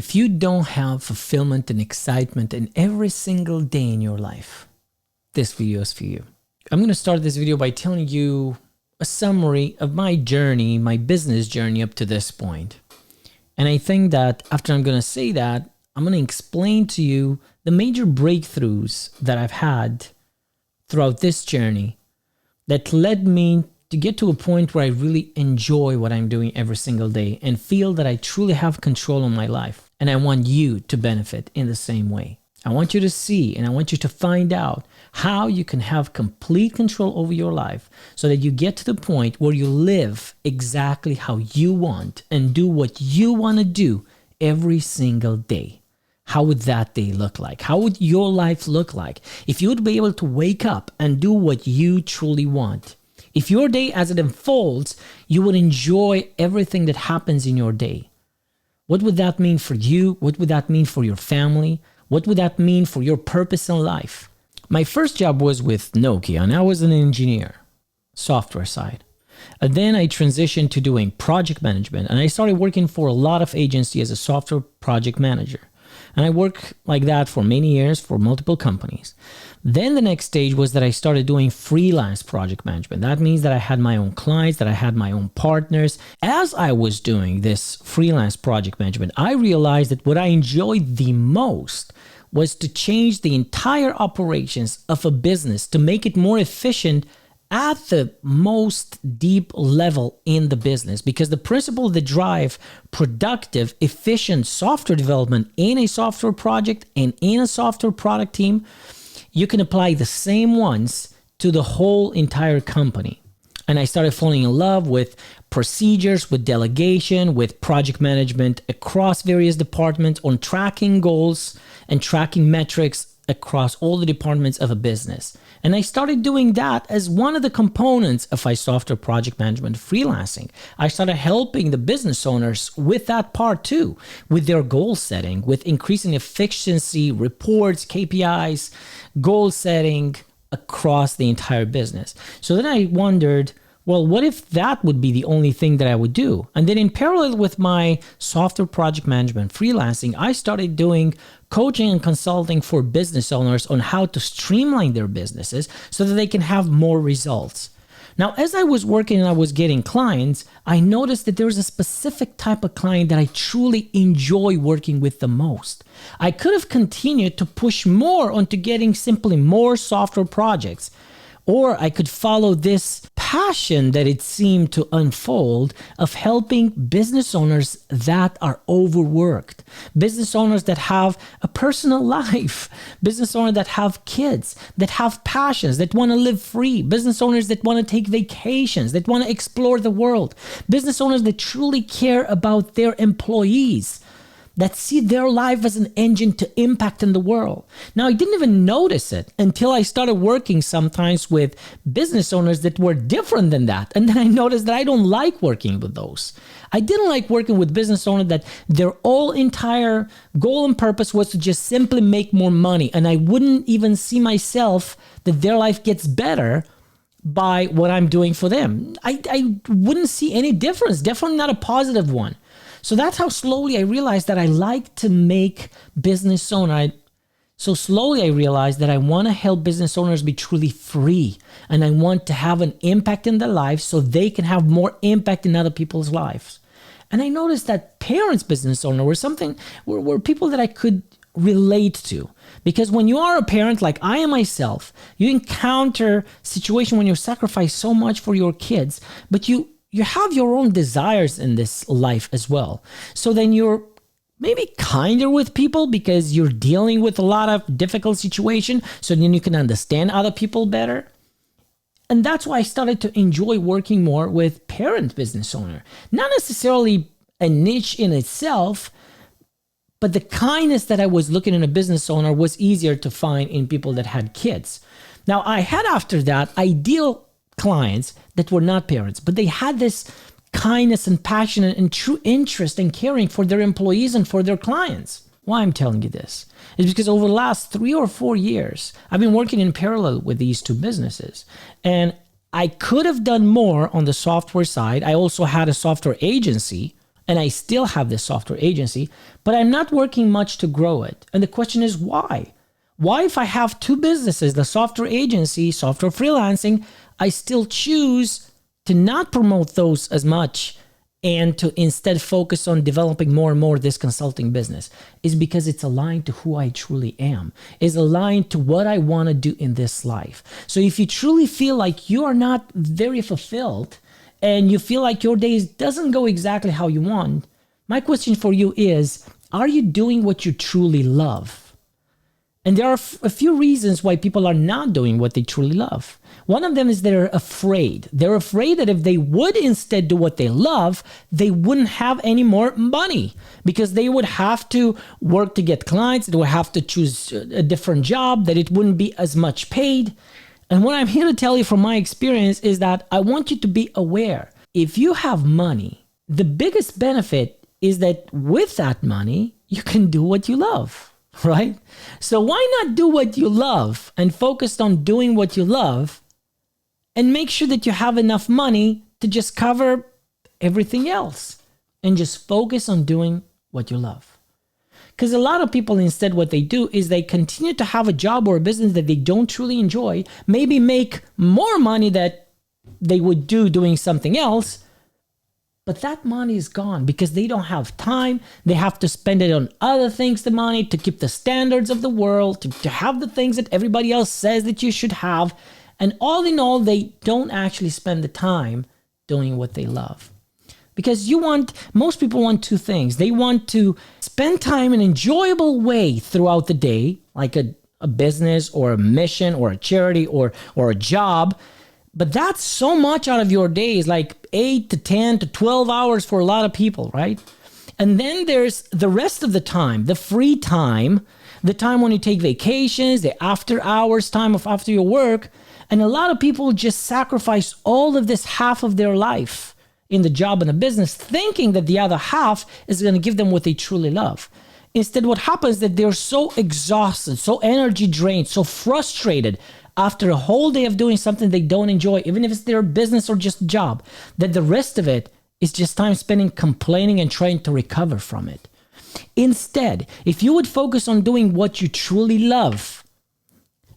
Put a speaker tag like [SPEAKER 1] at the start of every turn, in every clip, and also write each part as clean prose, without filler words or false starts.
[SPEAKER 1] If you don't have fulfillment and excitement in every single day in your life, this video is for you. I'm going to start this video by telling you a summary of my journey, my business journey up to this point. And I think that after I'm going to say that, I'm going to explain to you the major breakthroughs that I've had throughout this journey that led me to get to a point where I really enjoy what I'm doing every single day and feel that I truly have control on my life. And I want you to benefit in the same way. I want you to see and I want you to find out how you can have complete control over your life so that you get to the point where you live exactly how you want and do what you want to do every single day. How would that day look like? How would your life look like if you would be able to wake up and do what you truly want? If your day as it unfolds, you would enjoy everything that happens in your day. What would that mean for you? What would that mean for your family? What would that mean for your purpose in life? My first job was with Nokia, and I was an engineer, software side. And then I transitioned to doing project management, and I started working for a lot of agencies as a software project manager. And I worked like that for many years for multiple companies. Then the next stage was that I started doing freelance project management. That means that I had my own clients, that I had my own partners. As I was doing this freelance project management, I realized that what I enjoyed the most was to change the entire operations of a business to make it more efficient at the most deep level in the business, because the principle that drive productive, efficient software development in a software project and in a software product team, you can apply the same ones to the whole entire company. And I started falling in love with procedures, with delegation, with project management across various departments on tracking goals and tracking metrics across all the departments of a business. And I started doing that as one of the components of my software project management freelancing. I started helping the business owners with that part too, with their goal setting, with increasing efficiency, reports, KPIs, goal setting across the entire business. So then I wondered, well, what if that would be the only thing that I would do? And then in parallel with my software project management freelancing, I started doing coaching and consulting for business owners on how to streamline their businesses so that they can have more results. Now, as I was working and I was getting clients, I noticed that there was a specific type of client that I truly enjoy working with the most. I could have continued to push more onto getting simply more software projects, or I could follow this passion that it seemed to unfold of helping business owners that are overworked, business owners that have a personal life, business owners that have kids, that have passions, that want to live free, business owners that want to take vacations, that want to explore the world, business owners that truly care about their employees, that see their life as an engine to impact in the world. Now, I didn't even notice it until I started working sometimes with business owners that were different than that. And then I noticed that I don't like working with those. I didn't like working with business owners that their all entire goal and purpose was to just simply make more money. And I wouldn't even see myself that their life gets better by what I'm doing for them. I wouldn't see any difference, definitely not a positive one. So that's how slowly I realized that I like to make business owners. So slowly I realized that I want to help business owners be truly free. And I want to have an impact in their lives so they can have more impact in other people's lives. And I noticed that parents business owner were people that I could relate to. Because when you are a parent like I am myself, you encounter situation when you sacrifice so much for your kids, but you have your own desires in this life as well. So then you're maybe kinder with people because you're dealing with a lot of difficult situation. So then you can understand other people better. And that's why I started to enjoy working more with parent business owner. Not necessarily a niche in itself, but the kindness that I was looking in a business owner was easier to find in people that had kids. Now I had after that ideal clients that were not parents, but they had this kindness and passion and true interest and caring for their employees and for their clients. Why I'm telling you this is because over the last 3 or 4 years, I've been working in parallel with these two businesses, and I could have done more on the software side. I also had a software agency and I still have this software agency, but I'm not working much to grow it. And the question is why? Why, if I have two businesses, the software agency, software freelancing, I still choose to not promote those as much and to instead focus on developing more and more this consulting business? Is because it's aligned to who I truly am, is aligned to what I want to do in this life. So if you truly feel like you are not very fulfilled and you feel like your days doesn't go exactly how you want, my question for you is, are you doing what you truly love? And there are a few reasons why people are not doing what they truly love. One of them is they're afraid. They're afraid that if they would instead do what they love, they wouldn't have any more money because they would have to work to get clients. They would have to choose a different job, that it wouldn't be as much paid. And what I'm here to tell you from my experience is that I want you to be aware. If you have money, the biggest benefit is that with that money, you can do what you love. Right? So why not do what you love and focus on doing what you love and make sure that you have enough money to just cover everything else and just focus on doing what you love? Because a lot of people instead what they do is they continue to have a job or a business that they don't truly enjoy, maybe make more money that they would do doing something else, but that money is gone because they don't have time. They have to spend it on other things, the money, to keep the standards of the world, to have the things that everybody else says that you should have. And all in all, they don't actually spend the time doing what they love. Because most people want two things. They want to spend time in an enjoyable way throughout the day, like a business or a mission or a charity or a job. But that's so much out of your days, like 8 to 10 to 12 hours for a lot of people, right? And then there's the rest of the time, the free time, the time when you take vacations, the after hours time of after your work. And a lot of people just sacrifice all of this half of their life in the job and the business, thinking that the other half is going to give them what they truly love. Instead, what happens is that they're so exhausted, so energy drained, so frustrated after a whole day of doing something they don't enjoy, even if it's their business or just a job, that the rest of it is just time spending complaining and trying to recover from it. Instead, if you would focus on doing what you truly love,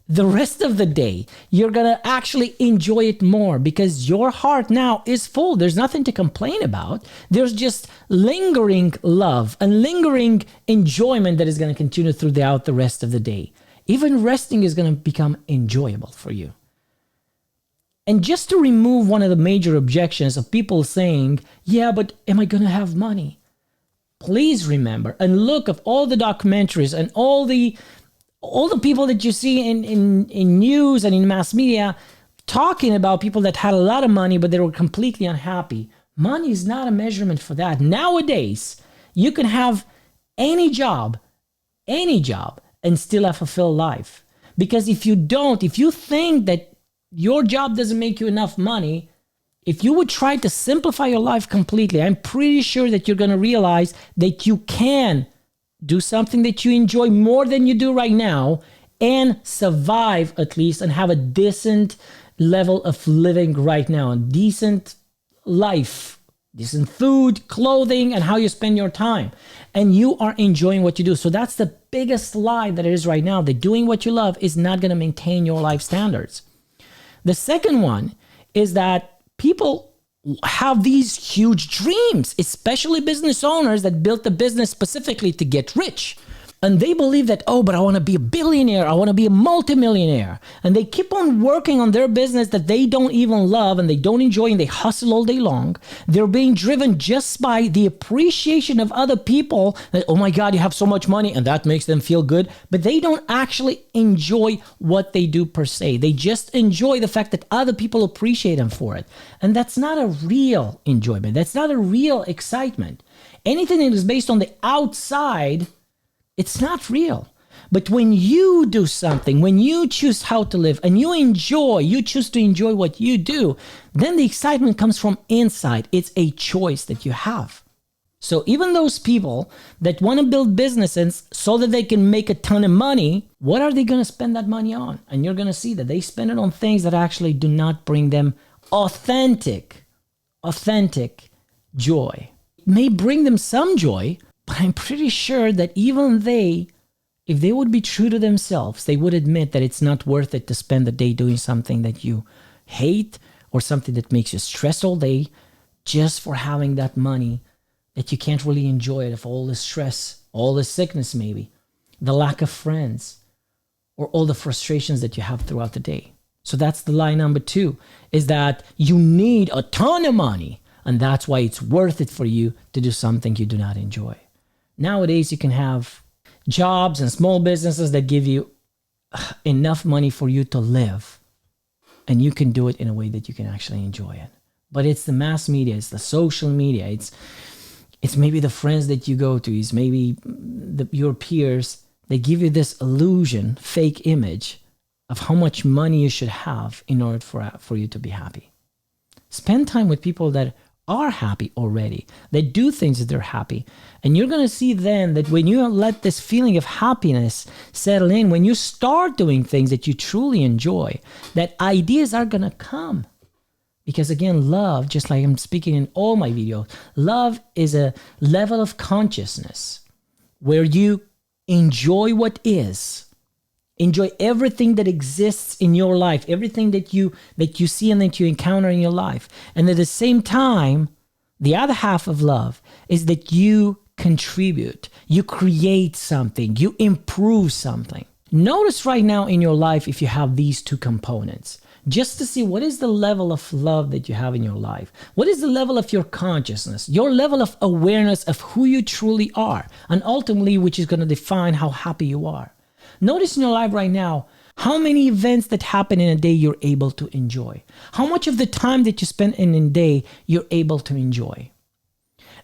[SPEAKER 1] the rest of the day, you're going to actually enjoy it more because your heart now is full. There's nothing to complain about. There's just lingering love and lingering enjoyment that is going to continue throughout the rest of the day. Even resting is going to become enjoyable for you. And just to remove one of the major objections of people saying, yeah, but am I going to have money? Please remember and look at all the documentaries and all the people that you see in news and in mass media talking about people that had a lot of money, but they were completely unhappy. Money is not a measurement for that. Nowadays, you can have any job, and still a fulfilled life. Because if you think that your job doesn't make you enough money, if you would try to simplify your life completely, I'm pretty sure that you're going to realize that you can do something that you enjoy more than you do right now and survive at least and have a decent level of living right now, a decent life, decent food, clothing, and how you spend your time. And you are enjoying what you do. So that's the biggest lie that it is right now, that doing what you love is not going to maintain your life standards. The second one is that people have these huge dreams, especially business owners that built the business specifically to get rich. And they believe that, oh, but I want to be a billionaire. I want to be a multimillionaire. And they keep on working on their business that they don't even love and they don't enjoy, and they hustle all day long. They're being driven just by the appreciation of other people that, oh my God, you have so much money, and that makes them feel good. But they don't actually enjoy what they do per se. They just enjoy the fact that other people appreciate them for it. And that's not a real enjoyment. That's not a real excitement. Anything that is based on the outside, it's not real. But when you do something, when you choose how to live and you choose to enjoy what you do, then the excitement comes from inside. It's a choice that you have. So even those people that want to build businesses so that they can make a ton of money, what are they going to spend that money on? And you're going to see that they spend it on things that actually do not bring them authentic joy. It may bring them some joy, but I'm pretty sure that even they, if they would be true to themselves, they would admit that it's not worth it to spend the day doing something that you hate or something that makes you stress all day just for having that money that you can't really enjoy it of all the stress, all the sickness maybe, the lack of friends, or all the frustrations that you have throughout the day. So that's the lie number 2, is that you need a ton of money, and that's why it's worth it for you to do something you do not enjoy. Nowadays, you can have jobs and small businesses that give you enough money for you to live, and you can do it in a way that you can actually enjoy it. But it's the mass media, it's the social media, it's maybe the friends that you go to, it's maybe your peers. They give you this illusion, fake image of how much money you should have in order for you to be happy. Spend time with people that are happy already, that do things that they're happy. And you're going to see then that when you let this feeling of happiness settle in, when you start doing things that you truly enjoy, that ideas are going to come. Because again, love, just like I'm speaking in all my videos, love is a level of consciousness where you enjoy what is. Enjoy everything that exists in your life, everything that you see and that you encounter in your life. And at the same time, the other half of love is that you contribute, you create something, you improve something. Notice right now in your life if you have these two components, just to see what is the level of love that you have in your life. What is the level of your consciousness, your level of awareness of who you truly are, and ultimately which is going to define how happy you are. Notice in your life right now, how many events that happen in a day you're able to enjoy. How much of the time that you spend in a day you're able to enjoy.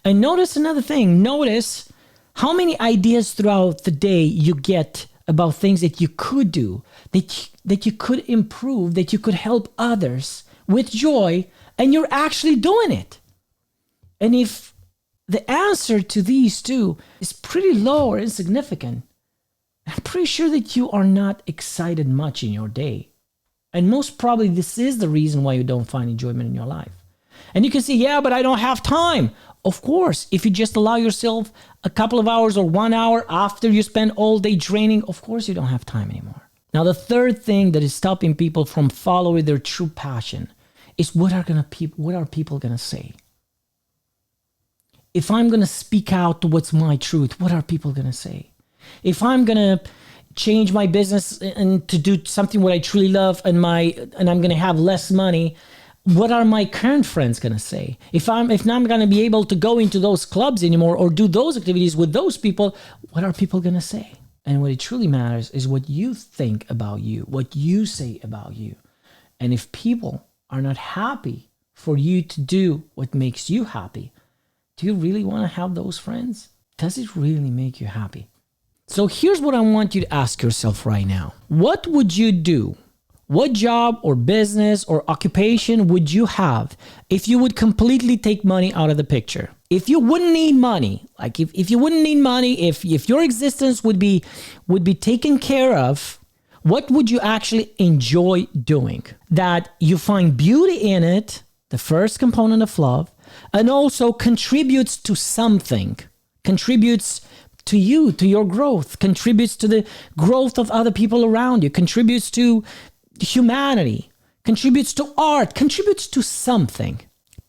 [SPEAKER 1] And notice another thing. Notice how many ideas throughout the day you get about things that you could do, that you could improve, that you could help others with joy, and you're actually doing it. And if the answer to these two is pretty low or insignificant, I'm pretty sure that you are not excited much in your day. And most probably this is the reason why you don't find enjoyment in your life. And you can say, yeah, but I don't have time. Of course, if you just allow yourself a couple of hours or 1 hour after you spend all day training, of course you don't have time anymore. Now, the third thing that is stopping people from following their true passion is what are people going to say? If I'm going to speak out to what's my truth, what are people going to say? If I'm going to change my business and to do something what I truly love and I'm going to have less money, what are my current friends going to say? If I'm not going to be able to go into those clubs anymore or do those activities with those people, what are people going to say? And what it truly matters is what you think about you, what you say about you. And if people are not happy for you to do what makes you happy, do you really want to have those friends? Does it really make you happy? So here's what I want you to ask yourself right now. What would you do? What job or business or occupation would you have if you would completely take money out of the picture? If you wouldn't need money, like if you wouldn't need money, if your existence would be taken care of, what would you actually enjoy doing? That you find beauty in it, the first component of love, and also contributes to something, contributes to you, to your growth, contributes to the growth of other people around you, contributes to humanity, contributes to art, contributes to something.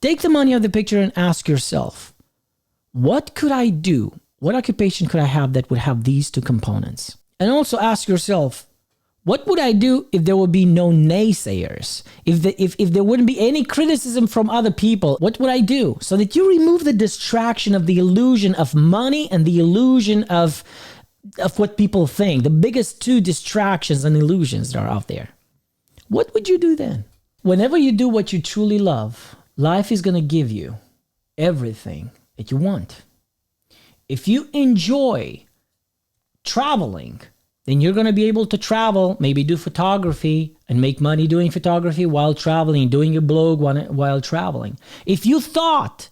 [SPEAKER 1] Take the money out of the picture and ask yourself, what could I do? What occupation could I have that would have these two components? And also ask yourself, what would I do if there would be no naysayers? If there wouldn't be any criticism from other people, what would I do? So that you remove the distraction of the illusion of money and the illusion of what people think, the biggest two distractions and illusions that are out there. What would you do then? Whenever you do what you truly love, life is going to give you everything that you want. If you enjoy traveling, then you're going to be able to travel, maybe do photography and make money doing photography while traveling, doing your blog while traveling. If you thought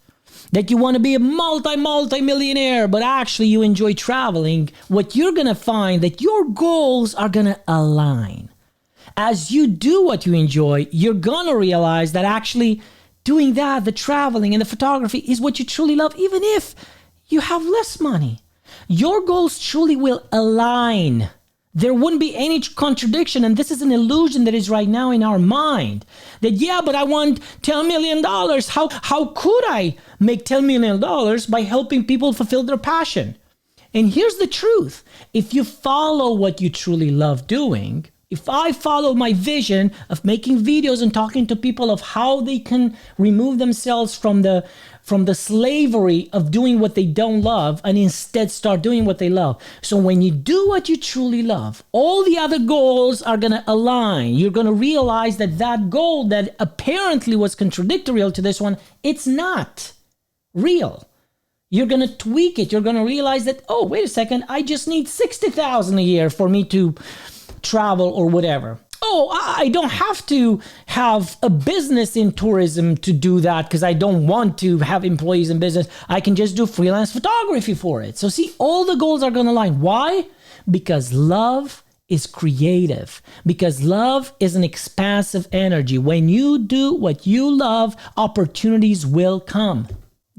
[SPEAKER 1] that you want to be a multi-millionaire, but actually you enjoy traveling, what you're going to find that your goals are going to align. As you do what you enjoy, you're going to realize that actually doing that, the traveling and the photography is what you truly love, even if you have less money. Your goals truly will align. There wouldn't be any contradiction. And this is an illusion that is right now in our mind that, yeah, but I want $10 million. How could I make $10 million by helping people fulfill their passion? And here's the truth. If you follow what you truly love doing, if I follow my vision of making videos and talking to people of how they can remove themselves from the slavery of doing what they don't love and instead start doing what they love. So when you do what you truly love, all the other goals are going to align. You're going to realize that that goal that apparently was contradictory to this one, it's not real. You're going to tweak it. You're going to realize that, oh, wait a second, I just need $60,000 a year for me to travel or whatever. Oh, I don't have to have a business in tourism to do that because I don't want to have employees in business. I can just do freelance photography for it. So see, all the goals are going to align. Why? Because love is creative. Because love is an expansive energy. When you do what you love, opportunities will come.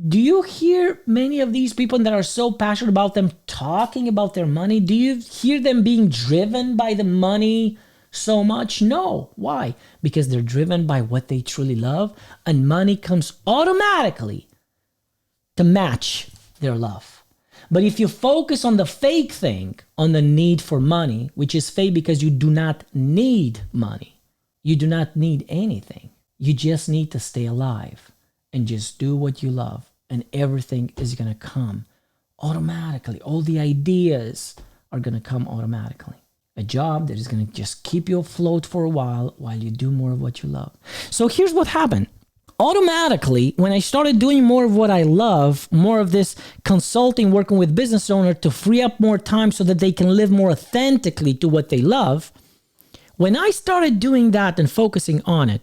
[SPEAKER 1] Do you hear many of these people that are so passionate about them talking about their money? Do you hear them being driven by the money so much? No. Why? Because they're driven by what they truly love, and money comes automatically to match their love. But if you focus on the fake thing, on the need for money, which is fake because you do not need money, you do not need anything. You just need to stay alive and just do what you love, and everything is going to come automatically. All the ideas are going to come automatically. A job that is going to just keep you afloat for a while you do more of what you love. So here's what happened. Automatically, when I started doing more of what I love, more of this consulting, working with business owners to free up more time so that they can live more authentically to what they love, when I started doing that and focusing on it,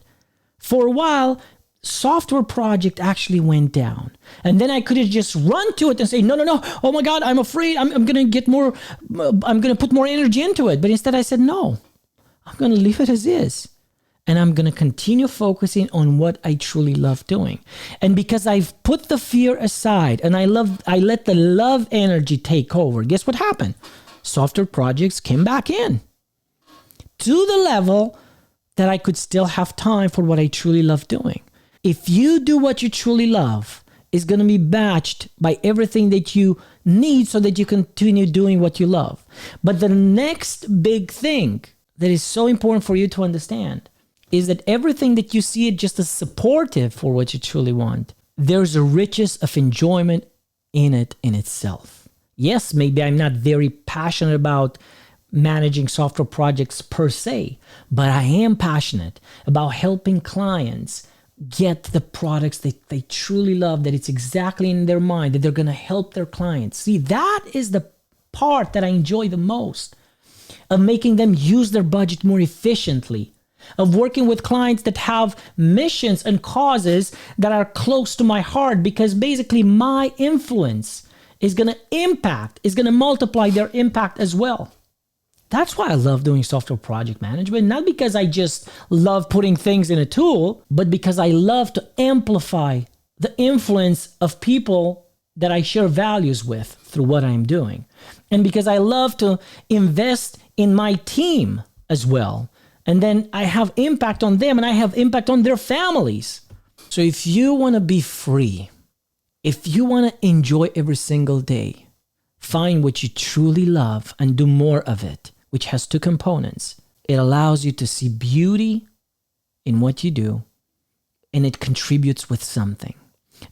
[SPEAKER 1] for a while, software project actually went down. And then I could have just run to it and say, no, oh my God, I'm afraid I'm going to put more energy into it. But instead I said, no, I'm going to leave it as is. And I'm going to continue focusing on what I truly love doing. And because I've put the fear aside and I let the love energy take over, guess what happened? Software projects came back in to the level that I could still have time for what I truly love doing. If you do what you truly love, it's going to be matched by everything that you need so that you continue doing what you love. But the next big thing that is so important for you to understand is that everything that you see it just as supportive for what you truly want, there's a richness of enjoyment in it in itself. Yes, maybe I'm not very passionate about managing software projects per se, but I am passionate about helping clients get the products that they truly love, that it's exactly in their mind, that they're going to help their clients. See, that is the part that I enjoy the most, of making them use their budget more efficiently, of working with clients that have missions and causes that are close to my heart, because basically my influence is going to multiply their impact as well. That's why I love doing software project management, not because I just love putting things in a tool, but because I love to amplify the influence of people that I share values with through what I'm doing. And because I love to invest in my team as well. And then I have impact on them and I have impact on their families. So if you want to be free, if you want to enjoy every single day, find what you truly love and do more of it, which has two components. It allows you to see beauty in what you do, and it contributes with something.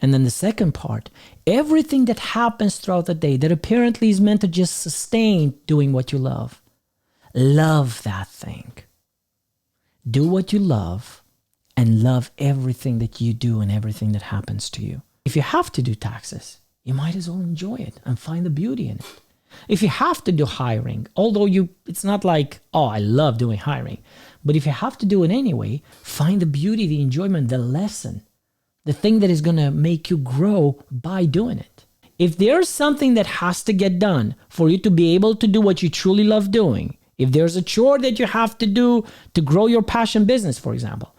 [SPEAKER 1] And then the second part, everything that happens throughout the day that apparently is meant to just sustain doing what you love that thing. Do what you love and love everything that you do and everything that happens to you. If you have to do taxes, you might as well enjoy it and find the beauty in it. If you have to do hiring, although it's not like, oh, I love doing hiring, but if you have to do it anyway, find the beauty, the enjoyment, the lesson, the thing that is going to make you grow by doing it. If there's something that has to get done for you to be able to do what you truly love doing, if there's a chore that you have to do to grow your passion business, for example,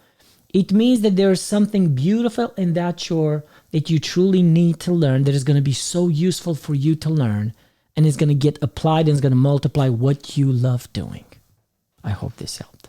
[SPEAKER 1] It means that there is something beautiful in that chore that you truly need to learn, that is going to be so useful for you to learn, and is going to get applied and is going to multiply what you love doing. I hope this helped.